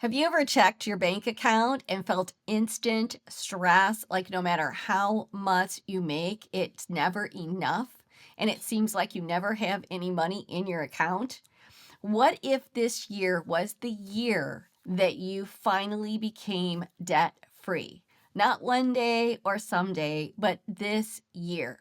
Have you ever checked your bank account and felt instant stress? Like no matter how much you make, it's never enough. And it seems like you never have any money in your account. What if this year was the year that you finally became debt free? Not one day or someday, but this year.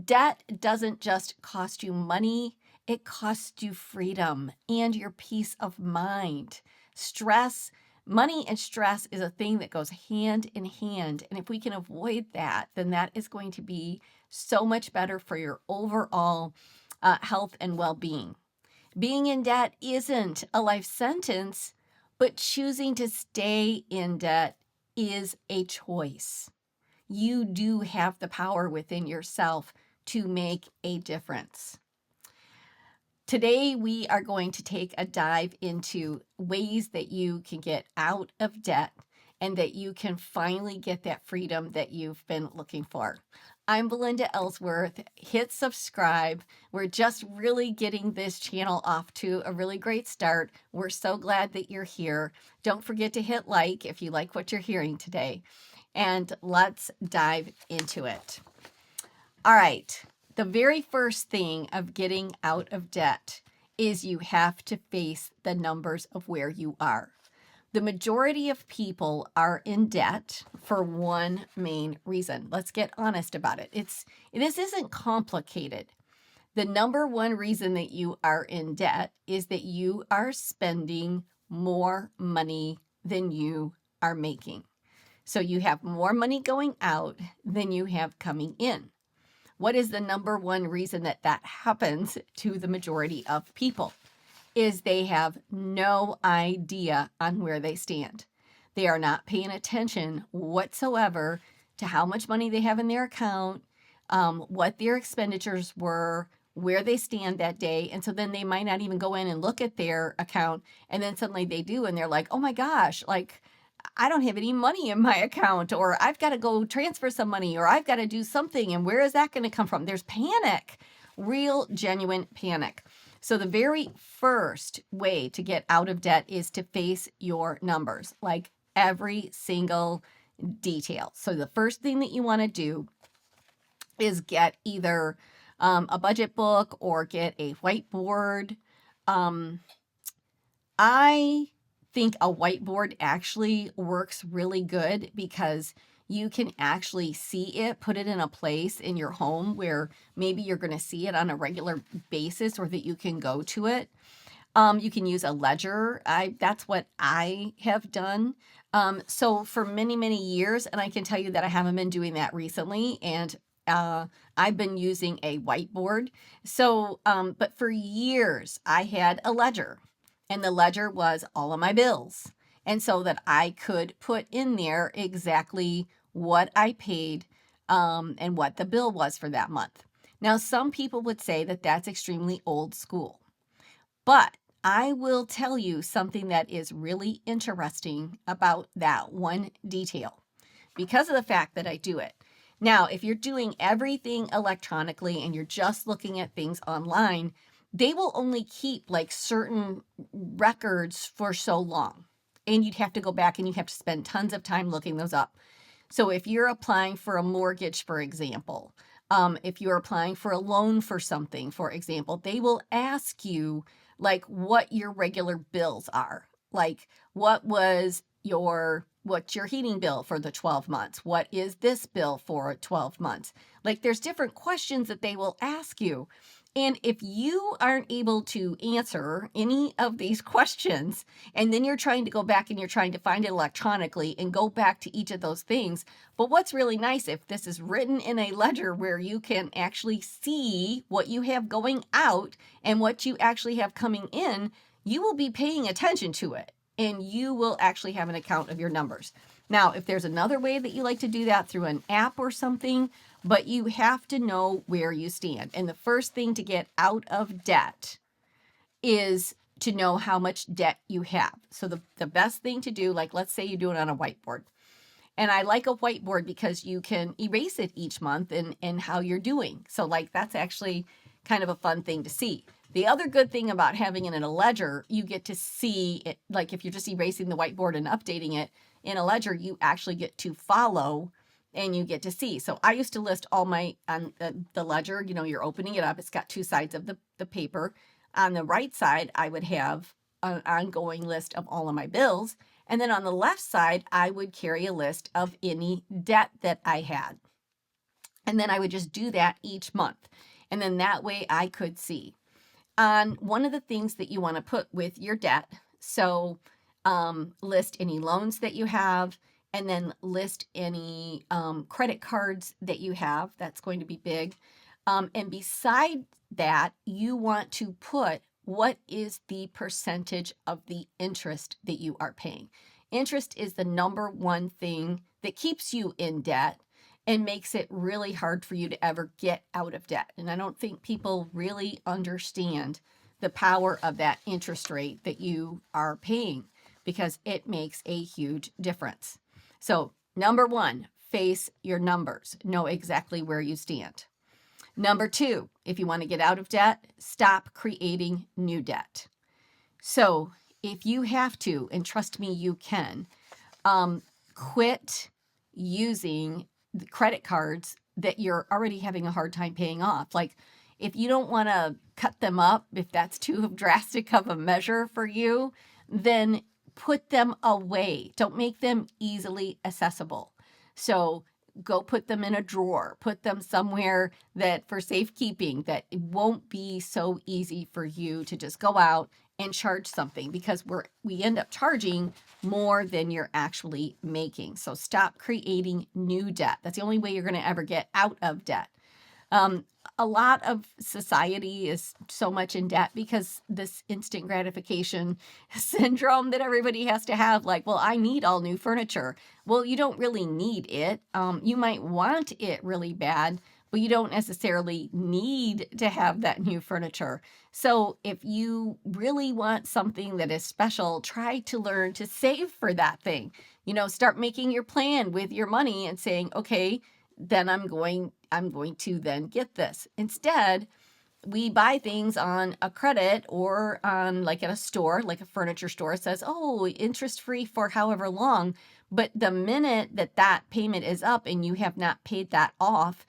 Debt doesn't just cost you money, it costs you freedom and your peace of mind. Stress, money and stress is a thing that goes hand in hand. And if we can avoid that, then that is going to be so much better for your overall health and well being. Being in debt isn't a life sentence, but choosing to stay in debt is a choice. You do have the power within yourself to make a difference. Today, we are going to take a dive into ways that you can get out of debt and that you can finally get that freedom that you've been looking for. I'm Belinda Ellsworth. Hit subscribe. We're just really getting this channel off to a really great start. We're so glad that you're here. Don't forget to hit like if you like what you're hearing today. And let's dive into it. All right. The very first thing of getting out of debt is you have to face the numbers of where you are. The majority of people are in debt for one main reason. Let's get honest about it. This isn't complicated. The number one reason that you are in debt is that you are spending more money than you are making. So you have more money going out than you have coming in. What is the number one reason that happens to the majority of people? Is they have no idea on where they stand. They are not paying attention whatsoever to how much money they have in their account, what their expenditures were, where they stand that day. And so then they might not even go in and look at their account. And then suddenly they do. And they're like, oh my gosh, like I don't have any money in my account, or I've got to go transfer some money, or I've got to do something. And where is that going to come from? There's panic, real, genuine panic. So the very first way to get out of debt is to face your numbers, like every single detail. So the first thing that you want to do is get either a budget book or get a whiteboard. I think a whiteboard actually works really good because you can actually see it, put it in a place in your home where maybe you're going to see it on a regular basis or that you can go to it. You can use a ledger. That's what I have done. So for many, many years, and I can tell you that I haven't been doing that recently, and I've been using a whiteboard. So, but for years, I had a ledger. And the ledger was all of my bills. And so that I could put in there exactly what I paid and what the bill was for that month. Now, some people would say that that's extremely old school. But I will tell you something that is really interesting about that one detail because of the fact that I do it. Now, if you're doing everything electronically and you're just looking at things online, they will only keep like certain records for so long. And you'd have to go back and you have to spend tons of time looking those up. So if you're applying for a mortgage, for example, if you're applying for a loan for something, for example, they will ask you like what your regular bills are. Like what's your heating bill for the 12 months? What is this bill for 12 months? Like there's different questions that they will ask you. And if you aren't able to answer any of these questions, and then you're trying to go back and you're trying to find it electronically and go back to each of those things, but what's really nice if this is written in a ledger where you can actually see what you have going out and what you actually have coming in, you will be paying attention to it and you will actually have an account of your numbers. Now, if there's another way that you like to do that through an app or something, but you have to know where you stand. And the first thing to get out of debt is to know how much debt you have. So the best thing to do, like let's say you do it on a whiteboard. And I like a whiteboard because you can erase it each month and how you're doing. So like that's actually kind of a fun thing to see. The other good thing about having it in a ledger, you get to see it. Like if you're just erasing the whiteboard and updating it in a ledger, you actually get to follow and you get to see. So I used to list all my, on the ledger, you're opening it up. It's got two sides of the paper. On the right side, I would have an ongoing list of all of my bills. And then on the left side, I would carry a list of any debt that I had. And then I would just do that each month. And then that way I could see. On one of the things that you want to put with your debt, so list any loans that you have, and then list any credit cards that you have. That's going to be big. And beside that, you want to put what is the percentage of the interest that you are paying. Interest is the number one thing that keeps you in debt and makes it really hard for you to ever get out of debt. And I don't think people really understand the power of that interest rate that you are paying, because it makes a huge difference. So, number one, face your numbers. Know exactly where you stand. Number two, if you want to get out of debt, stop creating new debt. So, if you have to, and trust me, you can, quit using the credit cards that you're already having a hard time paying off. Like if you don't want to cut them up, if that's too drastic of a measure for you, then put them away. Don't make them easily accessible. So go put them in a drawer, put them somewhere that for safekeeping, that it won't be so easy for you to just go out and charge something, because we end up charging more than you're actually making. So stop creating new debt. That's the only way you're going to ever get out of debt. A lot of society is so much in debt because this instant gratification syndrome that everybody has to have. Like, well, I need all new furniture. Well, you don't really need it. You might want it really bad, but you don't necessarily need to have that new furniture. So if you really want something that is special, try to learn to save for that thing. Start making your plan with your money and saying, okay, then I'm going to then get this. Instead, we buy things on a credit or on like at a store, like a furniture store. It says, oh, interest free for however long. But the minute that payment is up and you have not paid that off,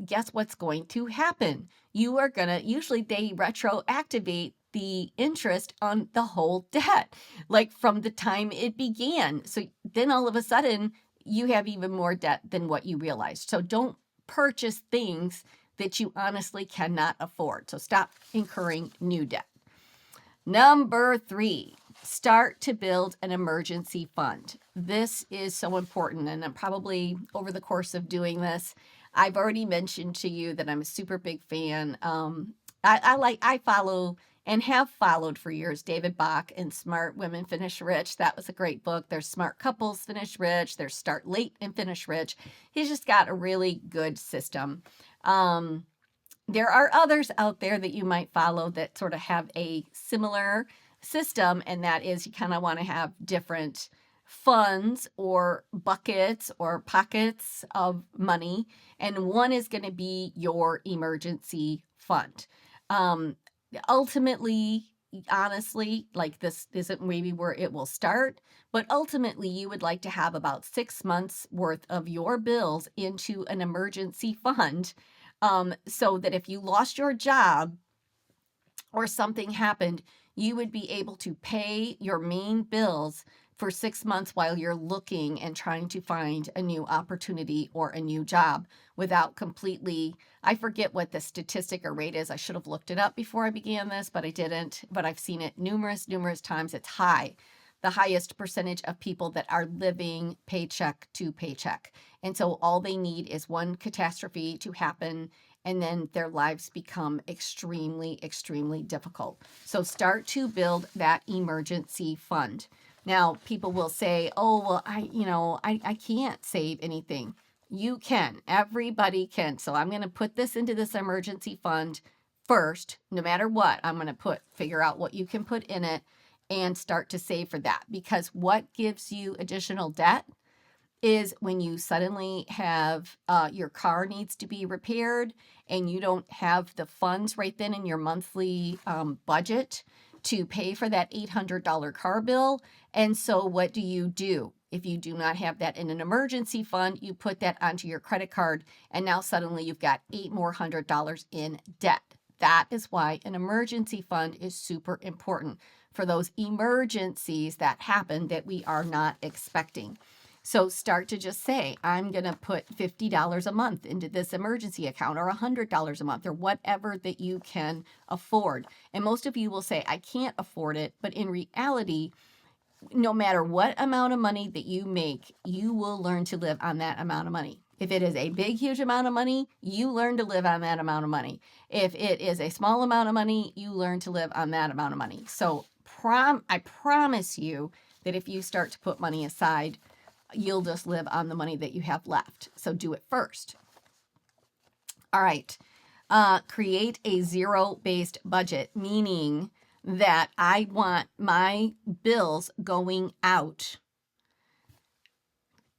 guess what's going to happen? You are usually they retroactivate the interest on the whole debt, like from the time it began. So then all of a sudden, you have even more debt than what you realized. So don't purchase things that you honestly cannot afford. So stop incurring new debt. Number three, start to build an emergency fund. This is so important. And I'm probably over the course of doing this, I've already mentioned to you that I'm a super big fan. I follow and have followed for years David Bach and Smart Women Finish Rich. That was a great book. There's Smart Couples Finish Rich. There's Start Late and Finish Rich. He's just got a really good system. There are others out there that you might follow that sort of have a similar system, and that is you kind of want to have different funds or buckets or pockets of money, and one is going to be your emergency fund. Ultimately, honestly, like this isn't maybe where it will start, but ultimately you would like to have about 6 months worth of your bills into an emergency fund, so that if you lost your job or something happened, you would be able to pay your main bills for 6 months while you're looking and trying to find a new opportunity or a new job without completely, I forget what the statistic or rate is. I should have looked it up before I began this, but I didn't. But I've seen it numerous times. It's high. The highest percentage of people that are living paycheck to paycheck. And so all they need is one catastrophe to happen, and then their lives become extremely difficult. So start to build that emergency fund. Now, people will say, oh, well, I can't save anything. You can. Everybody can. So I'm going to put this into this emergency fund first, no matter what. I'm going to figure out what you can put in it and start to save for that. Because what gives you additional debt is when you suddenly have your car needs to be repaired and you don't have the funds right then in your monthly budget to pay for that $800 car bill. And so what do? If you do not have that in an emergency fund, you put that onto your credit card, and now suddenly you've got $800 in debt. That is why an emergency fund is super important for those emergencies that happen that we are not expecting. So start to just say, I'm going to put $50 a month into this emergency account, or $100 a month, or whatever that you can afford. And most of you will say, I can't afford it. But in reality, no matter what amount of money that you make, you will learn to live on that amount of money. If it is a big, huge amount of money, you learn to live on that amount of money. If it is a small amount of money, you learn to live on that amount of money. So I promise you that if you start to put money aside, you'll just live on the money that you have left. So do it first. All right. Create a zero-based budget, meaning that I want my bills going out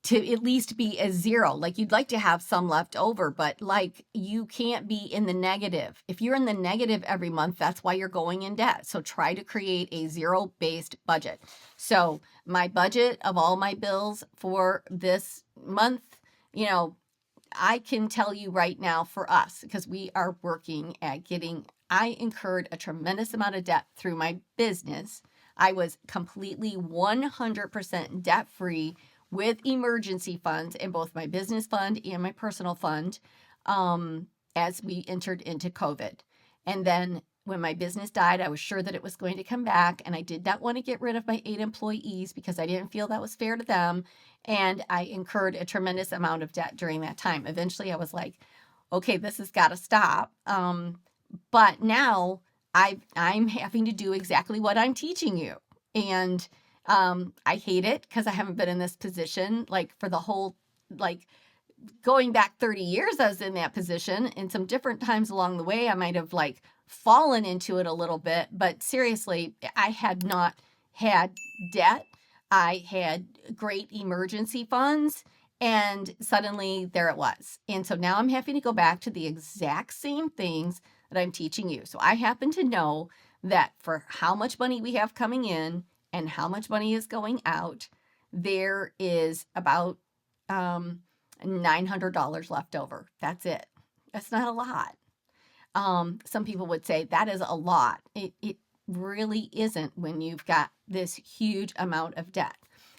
to at least be a zero. Like, you'd like to have some left over, but like, you can't be in the negative. If you're in the negative every month, that's why you're going in debt. So try to create a zero-based budget. So my budget of all my bills for this month, I can tell you right now, for us, because we are working at I incurred a tremendous amount of debt through my business. I was completely 100% debt free with emergency funds in both my business fund and my personal fund as we entered into COVID. And then when my business died, I was sure that it was going to come back, and I did not want to get rid of my 8 employees because I didn't feel that was fair to them. And I incurred a tremendous amount of debt during that time. Eventually, I was like, okay, this has got to stop. But now I'm having to do exactly what I'm teaching you. And I hate it because I haven't been in this position like for the whole, like, going back 30 years, I was in that position. And some different times along the way, I might have like fallen into it a little bit. But seriously, I had not had debt. I had great emergency funds, and suddenly there it was. And so now I'm having to go back to the exact same things that I'm teaching you. So I happen to know that for how much money we have coming in and how much money is going out, there is about $900 left over. That's it. That's not a lot. Some people would say that is a lot. It really isn't when you've got this huge amount of debt.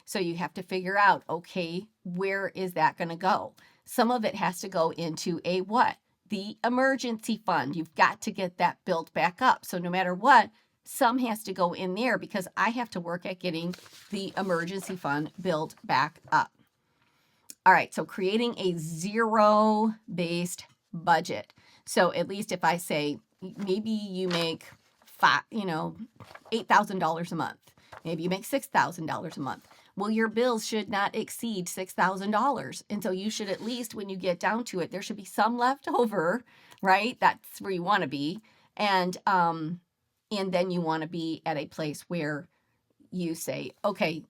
So you have to figure out, okay, where is that going to go? Some of it has to go into a what? The emergency fund. You've got to get that built back up. So no matter what, some has to go in there because I have to work at getting the emergency fund built back up. All right, so creating a zero-based budget. So at least if I say maybe you make $8,000 a month, maybe you make $6,000 a month. Well, your bills should not exceed $6,000. And so you should, at least when you get down to it, there should be some left over, right? That's where you want to be. And then you want to be at a place where you say, okay,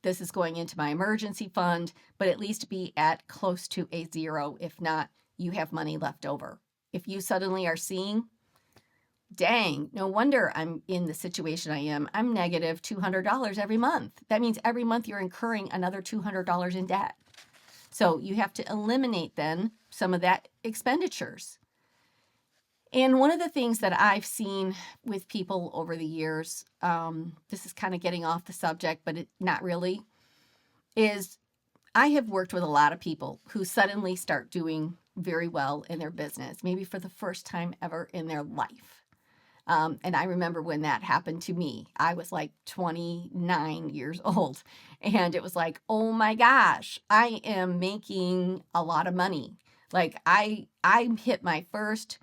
this is going into my emergency fund, but at least be at close to a zero. If not, you have money left over. If you suddenly are seeing, dang, no wonder I'm in the situation I am. I'm negative $200 every month. That means every month you're incurring another $200 in debt. So you have to eliminate then some of that expenditures. And one of the things that I've seen with people over the years, this is kind of getting off the subject, but not really, is I have worked with a lot of people who suddenly start doing very well in their business, maybe for the first time ever in their life. And I remember when that happened to me. I was like 29 years old, and it was like, oh my gosh, I am making a lot of money. Like I hit my first,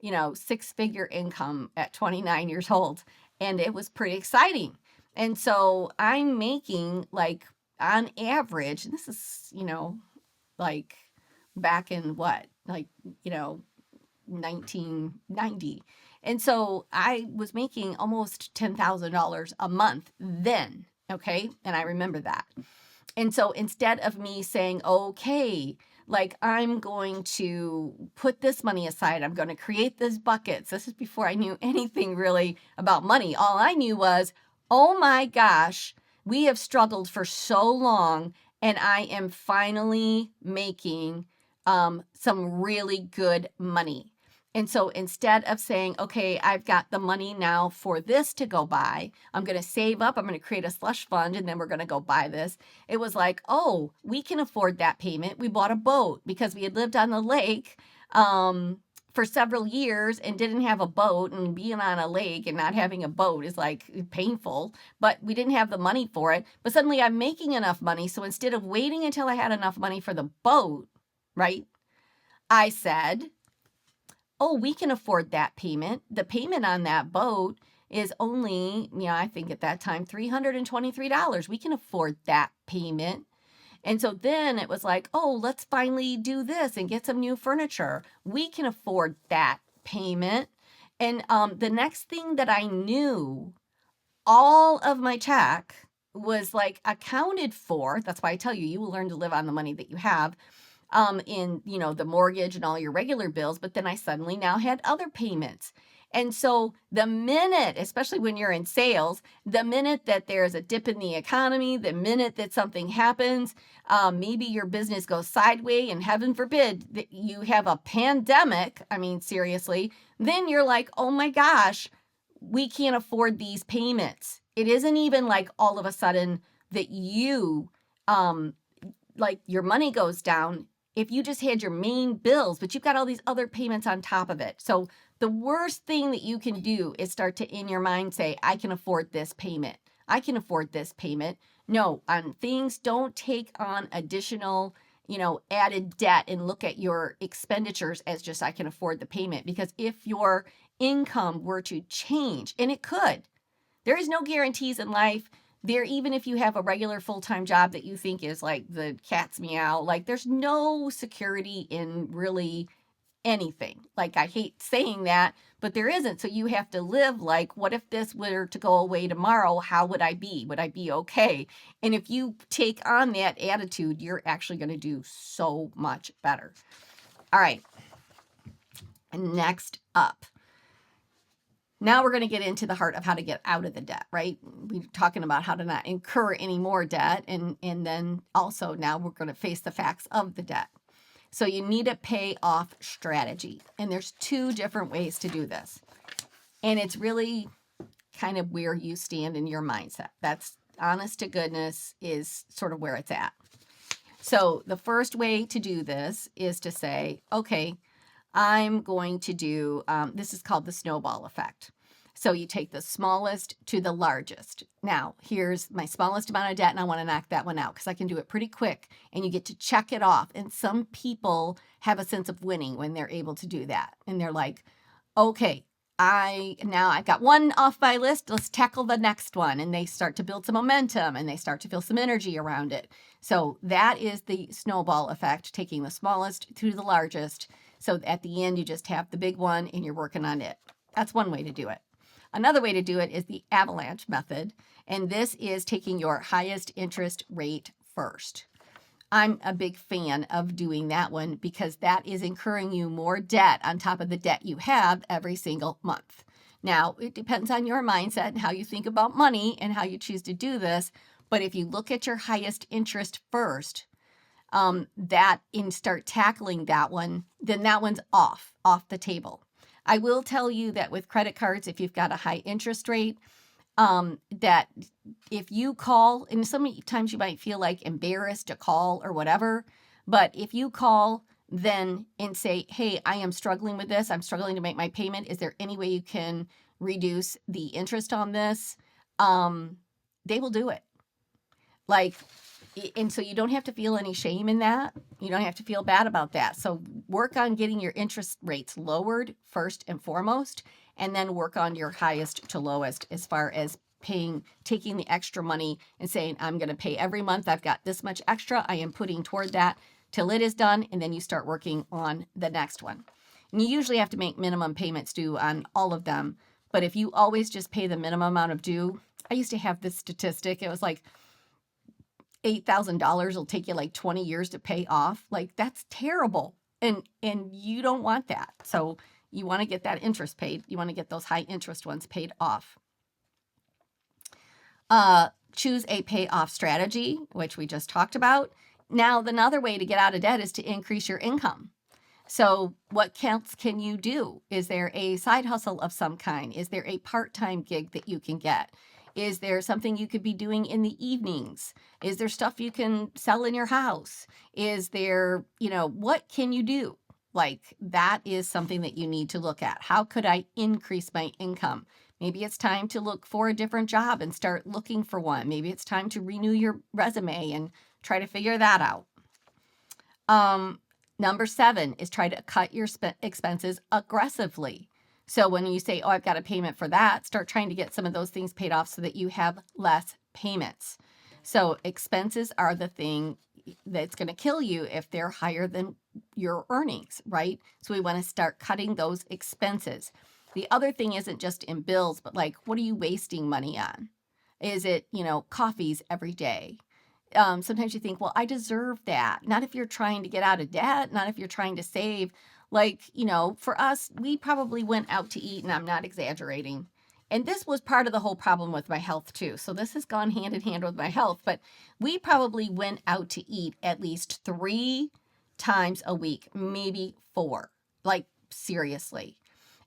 6-figure income at 29 years old, and it was pretty exciting. And so I'm making, like, on average, this is, like back in 1990. And so I was making almost $10,000 a month then. Okay. And I remember that. And so instead of me saying, okay, like I'm going to put this money aside, I'm going to create these buckets. This is before I knew anything really about money. All I knew was, oh my gosh, we have struggled for so long, and I am finally making some really good money. And so instead of saying, okay, I've got the money now for this to go buy, I'm going to save up, I'm going to create a slush fund, and then we're going to go buy this. It was like, oh, we can afford that payment. We bought a boat because we had lived on the lake for several years and didn't have a boat. And being on a lake and not having a boat is like painful, but we didn't have the money for it. But suddenly I'm making enough money. So instead of waiting until I had enough money for the boat, right, I said, oh, we can afford that payment. The payment on that boat is only, I think at that time, $323. We can afford that payment. And so then it was like, oh, let's finally do this and get some new furniture. We can afford that payment. And the next thing that I knew, all of my check was like accounted for. That's why I tell you, you will learn to live on the money that you have in, the mortgage and all your regular bills. But then I suddenly now had other payments. And so the minute, especially when you're in sales, the minute that there's a dip in the economy, the minute that something happens, maybe your business goes sideways, and heaven forbid that you have a pandemic, I mean, seriously, then you're like, oh my gosh, we can't afford these payments. It isn't even like all of a sudden that you, like your money goes down if you just had your main bills, but you've got all these other payments on top of it. So the worst thing that you can do is start to, in your mind, say, I can afford this payment. I can afford this payment. No, on things, don't take on additional, added debt and look at your expenditures as just, I can afford the payment. Because if your income were to change, and it could, there is no guarantees in life. There, even if you have a regular full-time job that you think is like the cat's meow, like there's no security in really anything. Like, I hate saying that, but there isn't. So you have to live like, what if this were to go away tomorrow? How would I be? Would I be okay? And if you take on that attitude, you're actually going to do so much better. All right. Next up. Now we're going to get into the heart of how to get out of the debt, right? We're talking about how to not incur any more debt. And then also now we're going to face the facts of the debt. So you need a pay off strategy. And there's two different ways to do this. And it's really kind of where you stand in your mindset. That's, honest to goodness, is sort of where it's at. So the first way to do this is to say, okay, I'm going to do, this is called the snowball effect. So you take the smallest to the largest. Now, here's my smallest amount of debt, and I want to knock that one out because I can do it pretty quick, and you get to check it off. And some people have a sense of winning when they're able to do that. And they're like, okay, I've got one off my list. Let's tackle the next one. And they start to build some momentum, and they start to feel some energy around it. So that is the snowball effect, taking the smallest to the largest. So at the end, you just have the big one and you're working on it. That's one way to do it. Another way to do it is the avalanche method. And this is taking your highest interest rate first. I'm a big fan of doing that one because that is incurring you more debt on top of the debt you have every single month. Now, it depends on your mindset and how you think about money and how you choose to do this. But if you look at your highest interest first, start tackling that one, then that one's off the table. I will tell you that with credit cards, if you've got a high interest rate, that if you call, and sometimes you might feel like embarrassed to call or whatever, but if you call then and say, hey, I am struggling with this, I'm struggling to make my payment, is there any way you can reduce the interest on this? They will do it. And so you don't have to feel any shame in that. You don't have to feel bad about that. So work on getting your interest rates lowered first and foremost, and then work on your highest to lowest as far as taking the extra money and saying, I'm going to pay every month. I've got this much extra. I am putting toward that till it is done. And then you start working on the next one. And you usually have to make minimum payments due on all of them. But if you always just pay the minimum amount of due, I used to have this statistic. It was like, $8,000 will take you like 20 years to pay off. Like, that's terrible. And you don't want that. So you want to get that interest paid. You want to get those high interest ones paid off. Choose a payoff strategy, which we just talked about. Now, another way to get out of debt is to increase your income. So what else can you do? Is there a side hustle of some kind? Is there a part-time gig that you can get? Is there something you could be doing in the evenings? Is there stuff you can sell in your house? Is there, what can you do? Like, that is something that you need to look at. How could I increase my income? Maybe it's time to look for a different job and start looking for one. Maybe it's time to renew your resume and try to figure that out. Number 7 is try to cut your expenses aggressively. So when you say, oh, I've got a payment for that, start trying to get some of those things paid off so that you have less payments. So expenses are the thing that's going to kill you if they're higher than your earnings, right? So we want to start cutting those expenses. The other thing isn't just in bills, but like, what are you wasting money on? Is it, coffees every day? Sometimes you think, well, I deserve that. Not if you're trying to get out of debt, not if you're trying to save. Like, for us, we probably went out to eat, and I'm not exaggerating. And this was part of the whole problem with my health too. So this has gone hand in hand with my health, but we probably went out to eat at least 3 times a week, maybe 4, like seriously.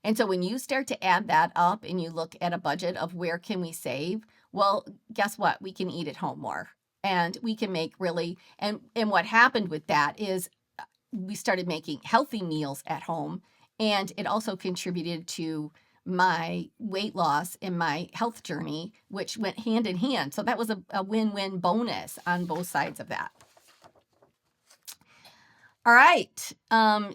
And so when you start to add that up and you look at a budget of where can we save, well, guess what? We can eat at home more. And we can make really, and what happened with that is we started making healthy meals at home, and it also contributed to my weight loss and my health journey, which went hand in hand. So that was a win-win bonus on both sides of that. All right,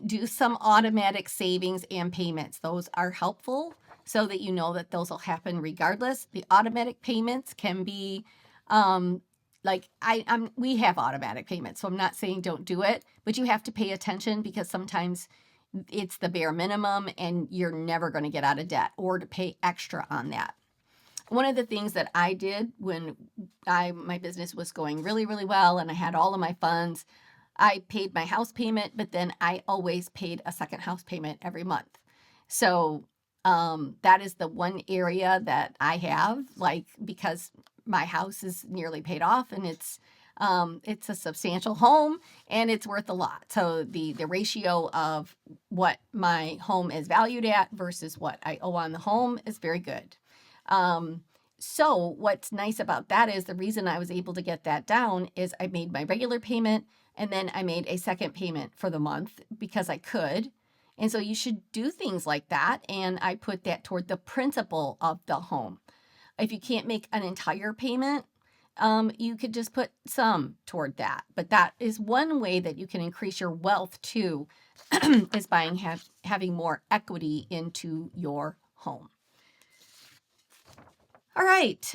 do some automatic savings and payments. Those are helpful so that you know that those will happen regardless. The automatic payments can be, like we have automatic payments, so I'm not saying don't do it, but you have to pay attention because sometimes it's the bare minimum and you're never going to get out of debt or to pay extra on that. One of the things that I did when my business was going really, really well and I had all of my funds, I paid my house payment, but then I always paid a second house payment every month. So that is the one area that I have, like, because my house is nearly paid off and it's a substantial home and it's worth a lot. So the ratio of what my home is valued at versus what I owe on the home is very good. So what's nice about that is the reason I was able to get that down is I made my regular payment and then I made a second payment for the month because I could. And so you should do things like that. And I put that toward the principal of the home. If you can't make an entire payment, you could just put some toward that. But that is one way that you can increase your wealth too, is by having more equity into your home. All right.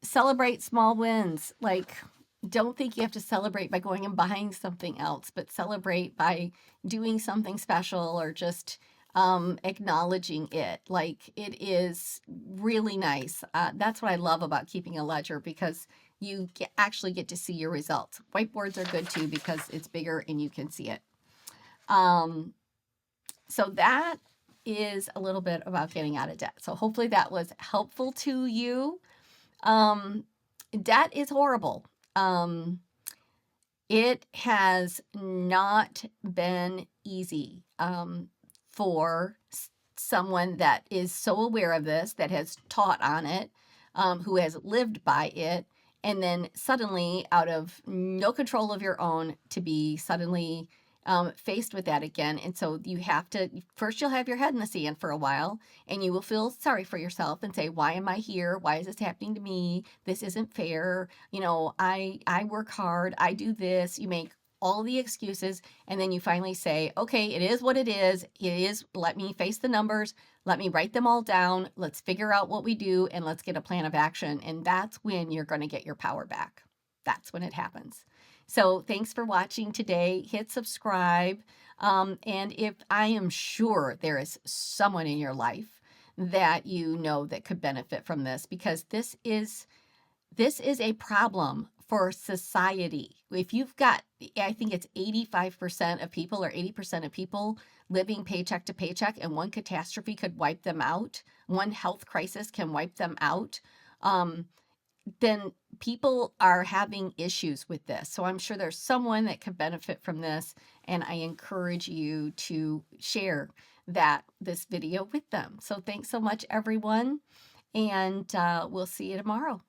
Celebrate small wins. Like, don't think you have to celebrate by going and buying something else, but celebrate by doing something special or just acknowledging it. Like, it is really nice. That's what I love about keeping a ledger, because you actually get to see your results. Whiteboards are good too because it's bigger and you can see it. So that is a little bit about getting out of debt. So hopefully that was helpful to you. Debt is horrible. It has not been easy for someone that is so aware of this, that has taught on it, who has lived by it, and then suddenly, out of no control of your own, to be suddenly faced with that again. And so you have to, first you'll have your head in the sand for a while and you will feel sorry for yourself and say, why am I here? Why is this happening to me? This isn't fair. I work hard. I do this. You make all the excuses. And then you finally say, okay, it is what it is. Let me face the numbers. Let me write them all down. Let's figure out what we do and let's get a plan of action. And that's when you're going to get your power back. That's when it happens. So thanks for watching today. Hit subscribe. And if I am sure there is someone in your life that you know that could benefit from this, because this is This is a problem for society. If you've got, I think it's 85% of people or 80% of people living paycheck to paycheck, and one catastrophe could wipe them out, one health crisis can wipe them out, um, then people are having issues with this. So I'm sure there's someone that could benefit from this, and I encourage you to share this video with them. So thanks so much, everyone, and we'll see you tomorrow.